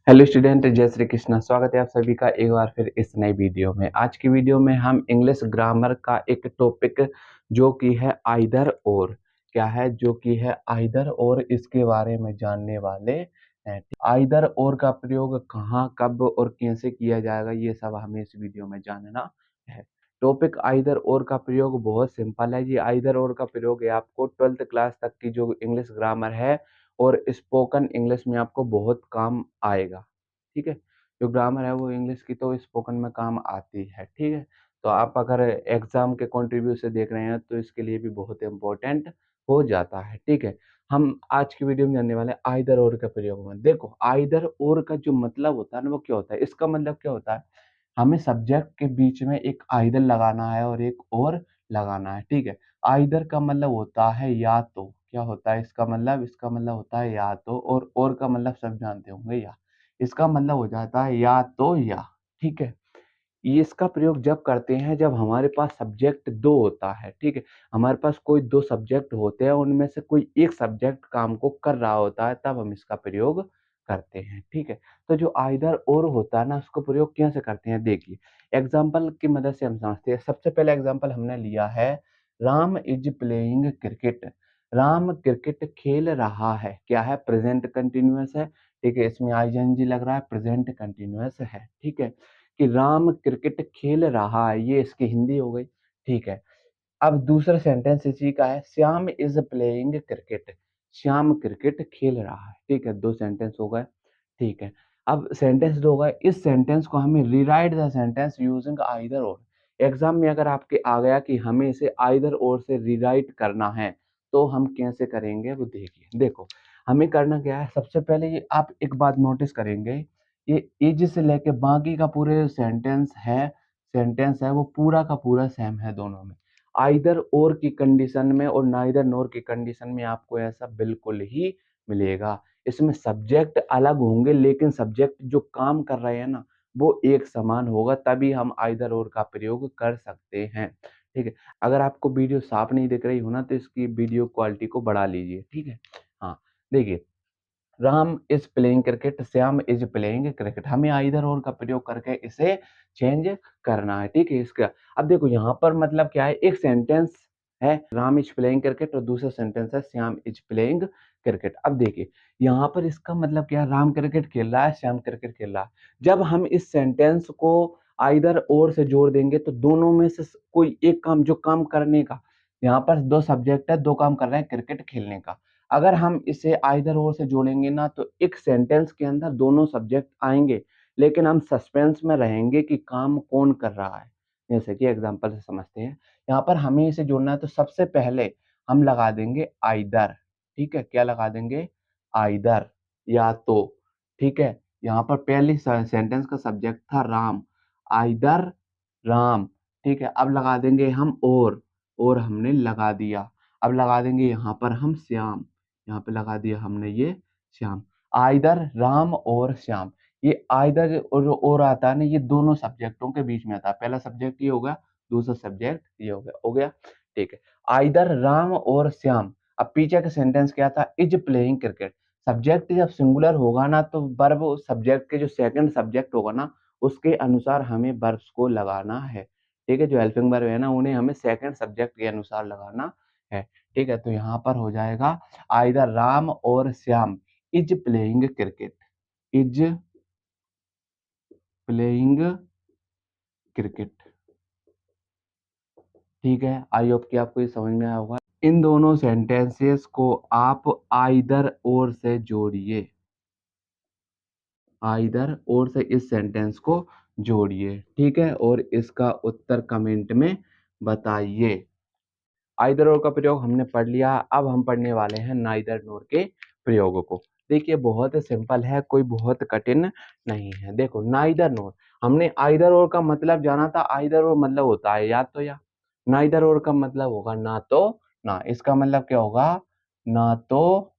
Hello student, जय श्री कृष्णा। स्वागत है आप सभी का एक बार फिर इस नई वीडियो में। आज की वीडियो में हम इंग्लिश ग्रामर का एक टॉपिक जो कि है आइदर और, क्या है जो कि है आइदर और, इसके बारे में जानने वाले हैं। आइदर और का प्रयोग कहाँ, कब और कैसे किया जाएगा, ये सब हमें इस वीडियो में जानना है। टॉपिक आइदर और का प्रयोग बहुत सिंपल है। ये आइदर और का प्रयोग है आपको 12th क्लास तक की जो इंग्लिश ग्रामर है और स्पोकन इंग्लिश में आपको बहुत काम आएगा। ठीक है, जो ग्रामर है वो इंग्लिश की तो स्पोकन में काम आती है। ठीक है, तो आप अगर एग्जाम के कंट्रीब्यू से देख रहे हैं तो इसके लिए भी बहुत इंपॉर्टेंट हो जाता है। ठीक है, हम आज की वीडियो में जानने वाले आइदर और का प्रयोग में। देखो, आइदर और का जो मतलब होता है ना, वो क्या होता है, इसका मतलब क्या होता है, हमें सब्जेक्ट के बीच में एक आइदर लगाना है और एक और लगाना है। ठीक है, आइदर का मतलब होता है या तो, क्या होता है इसका मतलब होता है या तो, और का मतलब सब जानते होंगे या, इसका मतलब हो जाता है या तो या। ठीक है, ये इसका प्रयोग जब करते हैं जब हमारे पास सब्जेक्ट दो होता है। ठीक है, हमारे पास कोई दो सब्जेक्ट होते हैं, उनमें से कोई एक सब्जेक्ट काम को कर रहा होता है, तब हम इसका प्रयोग करते हैं। ठीक है, तो जो आइदर और होता है ना, उसको प्रयोग कैसे करते हैं, देखिए एग्जाम्पल की मदद से हम समझते हैं। सबसे पहले एग्जाम्पल हमने लिया है, Ram is playing cricket. Ram cricket खेल रहा है, क्या है, प्रेजेंट कंटिन्यूअस है। ठीक है, इसमें आईएनजी लग रहा है, प्रेजेंट कंटिन्यूअस है। ठीक है, कि राम क्रिकेट खेल रहा है, ये इसकी हिंदी हो गई। ठीक है, अब दूसरा सेंटेंस इसी का है, Shyam is playing cricket. Shyam cricket खेल रहा है। ठीक है, दो सेंटेंस हो गए। ठीक है, अब सेंटेंस दो हो गए, इस सेंटेंस को हमें rewrite the sentence using either और। एग्जाम में अगर आपके आ गया कि हमें इसे आइदर और से रीराइट करना है, तो हम कैसे करेंगे वो देखिए। देखो, हमें करना क्या है, सबसे पहले ये आप एक बात नोटिस करेंगे, ये इज से लेके बाकी का पूरे सेंटेंस है वो पूरा का पूरा सेम है दोनों में। आइदर और की कंडीशन में और नाइदर नोर की कंडीशन में आपको ऐसा बिल्कुल ही मिलेगा। इसमें सब्जेक्ट अलग होंगे लेकिन सब्जेक्ट जो काम कर रहे हैं ना, वो एक समान होगा, तभी हम आइदर और का प्रयोग कर सकते हैं। ठीक है, अगर आपको वीडियो साफ नहीं दिख रही हो ना, तो इसकी वीडियो क्वालिटी को बढ़ा लीजिए। ठीक है, हाँ देखिए, Ram is playing cricket, Shyam is playing cricket, हमें आइदर और का प्रयोग करके इसे चेंज करना है। ठीक है, इसका अब देखो यहाँ पर मतलब क्या है, एक सेंटेंस है राम इज प्लेइंग क्रिकेट और दूसरा सेंटेंस है श्याम इज प्लेइंग क्रिकेट। अब देखिए यहाँ पर इसका मतलब क्या है, राम क्रिकेट खेल रहा है, श्याम क्रिकेट खेल रहा है। जब हम इस सेंटेंस को आइदर और से जोड़ देंगे तो दोनों में से कोई एक काम, जो काम करने का, यहाँ पर दो सब्जेक्ट है, दो काम कर रहे हैं क्रिकेट खेलने का। अगर हम इसे आइदर और से जोड़ेंगे ना, तो एक सेंटेंस के अंदर दोनों सब्जेक्ट आएंगे, लेकिन हम सस्पेंस में रहेंगे कि काम कौन कर रहा है। जैसे कि एग्जांपल से समझते हैं, यहाँ पर हमें इसे जोड़ना है तो सबसे पहले हम लगा देंगे आइदर। ठीक है, क्या लगा देंगे, आइदर, या तो। ठीक है, यहाँ पर पहले सेंटेंस का सब्जेक्ट था राम, आइदर राम। ठीक है, अब लगा देंगे हम और हमने लगा दिया। अब लगा देंगे यहाँ पर हम श्याम, यहाँ पे लगा दिया हमने ये श्याम। आइदर राम और श्याम, ये आइदर और आता है ना, ये दोनों सब्जेक्टों के बीच में आता है। पहला सब्जेक्ट ये होगा, दूसरा सब्जेक्ट ये हो गया। ठीक है, आइदर राम और श्याम। अब पीछे का सेंटेंस क्या था, इज प्लेइंग क्रिकेट। सब्जेक्ट जब सिंगुलर होगा ना, तो वर्ब सब्जेक्ट के जो सेकंड सब्जेक्ट होगा ना, उसके अनुसार हमें वर्ब्स को लगाना है। ठीक है, जो हेल्पिंग वर्ब है ना, उन्हें हमें सेकंड सब्जेक्ट के अनुसार लगाना है। ठीक है, तो यहाँ पर हो जाएगा आइदर राम और Shyam is playing cricket, is playing cricket. ठीक है, आई होप कि आपको ये समझ में आया होगा। इन दोनों सेंटेंसेस को आप आइदर और से जोड़िए, आइदर और से इस सेंटेंस को जोड़िए। ठीक है, और इसका उत्तर कमेंट में बताइए। आइदर और का प्रयोग हमने पढ़ लिया, अब हम पढ़ने वाले हैं नाइदर नोर के प्रयोगों को। देखिए बहुत सिंपल है, कोई बहुत कठिन नहीं है। देखो नाइदर नोर, हमने आइदर और का मतलब जाना था, आइदर और मतलब होता है या तो या। नाइदर और का मतलब होगा ना तो ना, इसका मतलब क्या होगा, ना तो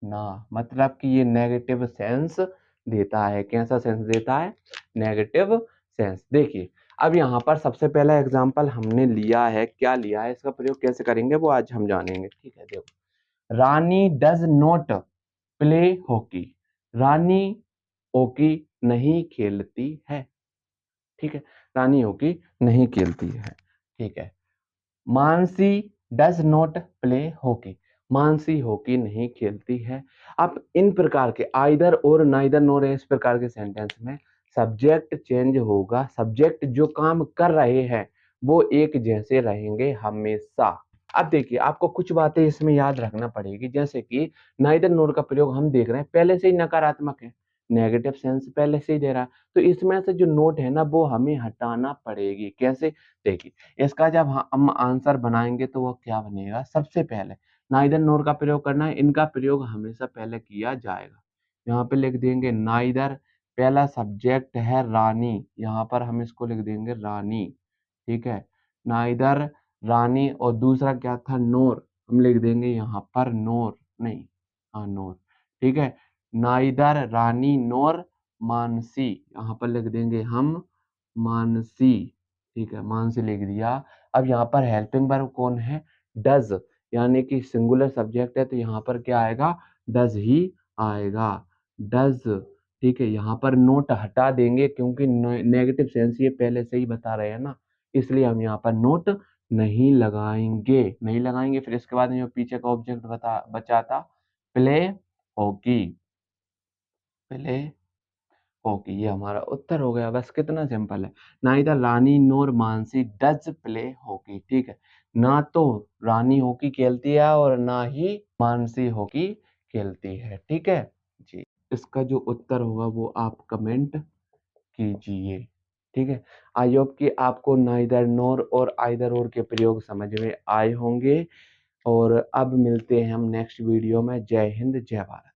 ना, मतलब कि ये नेगेटिव सेंस देता है। कैसा सेंस देता है, नेगेटिव सेंस। देखिए अब यहाँ पर सबसे पहला एग्जांपल हमने लिया है, क्या लिया है, इसका प्रयोग कैसे करेंगे वो आज हम जानेंगे। ठीक है, देखो, Rani does not play hockey. Rani hockey नहीं खेलती है। ठीक है, रानी हॉकी नहीं खेलती है। ठीक है, Mansi does not play hockey. Mansi hockey नहीं खेलती है। अब इन प्रकार के आइदर और नाइदर नोर इस प्रकार के सेंटेंस में सब्जेक्ट चेंज होगा। सब्जेक्ट जो काम कर रहे हैं वो एक जैसे रहेंगे हमेशा। अब देखिए, आपको कुछ बातें इसमें याद रखना पड़ेगी, जैसे कि नाइदर नोर का प्रयोग हम देख रहे हैं पहले से ही नकारात्मक है, नेगेटिव सेंस पहले से ही दे रहा है, तो इसमें से जो नोट है ना वो हमें हटाना पड़ेगी। कैसे? देखिए, इसका जब हम आंसर बनाएंगे तो वो क्या बनेगा, सबसे पहले नाइदर नोर का प्रयोग करना है। इनका प्रयोग हमेशा पहले किया जाएगा। यहाँ पे लिख देंगे नाइदर, पहला सब्जेक्ट है रानी, यहाँ पर हम इसको लिख देंगे रानी। ठीक है, नाइदर रानी, और दूसरा क्या था, नोर, हम लिख देंगे यहाँ पर नोर, नहीं, हाँ नोर। ठीक है, नाइदर रानी नोर मानसी, यहाँ पर लिख देंगे हम मानसी। ठीक है, मानसी लिख दिया। अब यहाँ पर हेल्पिंग वर्ब कौन है, डज, यानी कि सिंगुलर सब्जेक्ट है तो यहाँ पर क्या आएगा, डज ही आएगा, डज। ठीक है, यहाँ पर नोट हटा देंगे क्योंकि नेगेटिव सेंस ये पहले से ही बता रहे हैं ना, इसलिए हम यहाँ पर नोट नहीं लगाएंगे। फिर इसके बाद में जो पीछे का ऑब्जेक्ट बचा था, प्ले हॉकी, प्ले हॉकी, ये हमारा उत्तर हो गया। बस कितना सिंपल है, neither Rani NOR Mansi does play hockey. ठीक है, ना तो रानी हॉकी खेलती है और ना ही मानसी हॉकी खेलती है। ठीक है जी, इसका जो उत्तर होगा वो आप कमेंट कीजिए। ठीक है, आई होप कि आपको नाइदर नोर और आइदर और के प्रयोग समझ में आए होंगे। और अब मिलते हैं हम नेक्स्ट वीडियो में। जय हिंद, जय भारत।